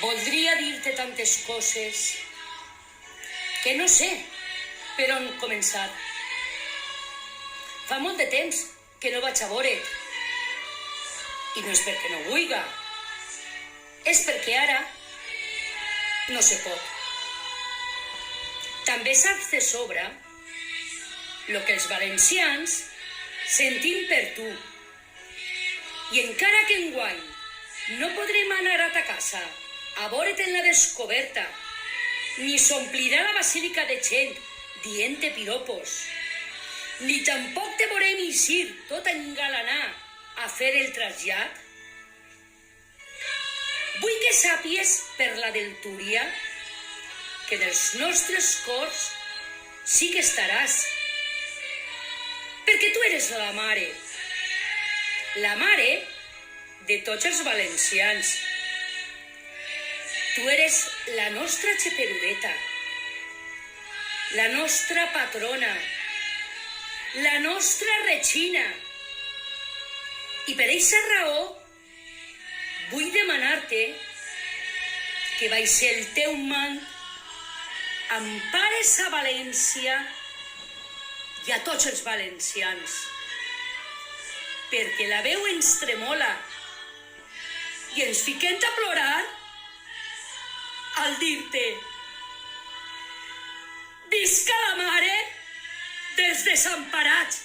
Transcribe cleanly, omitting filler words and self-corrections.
Voldria dir-te tantes coses que no sé per on començar. Fa molt de temps que no vaig a veure't. I no és perquè no vulga. És perquè ara no se pot. També saps de sobre el que els valencians sentim per tu. I encara que enguany no podrem anar a ta casa a veure't en la descoberta, ni s'omplirà la basílica de gent dient-te piropos, ni tampoc te veurem eixir tot engalanar a fer el trasllat. Vull que sàpies per la del Túria que dels nostres cors sí que estaràs, perquè tu eres la mare de tots els valencians. Tu eres la nostra xeperudeta, la nostra patrona, la nostra Regina. I per aquesta raó vull demanar-te que baix el teu mant empares a València i a tots els valencians, perquè la veu ens tremola i ens fiquem a plorar al dir-te: visca la mare dels desemparats!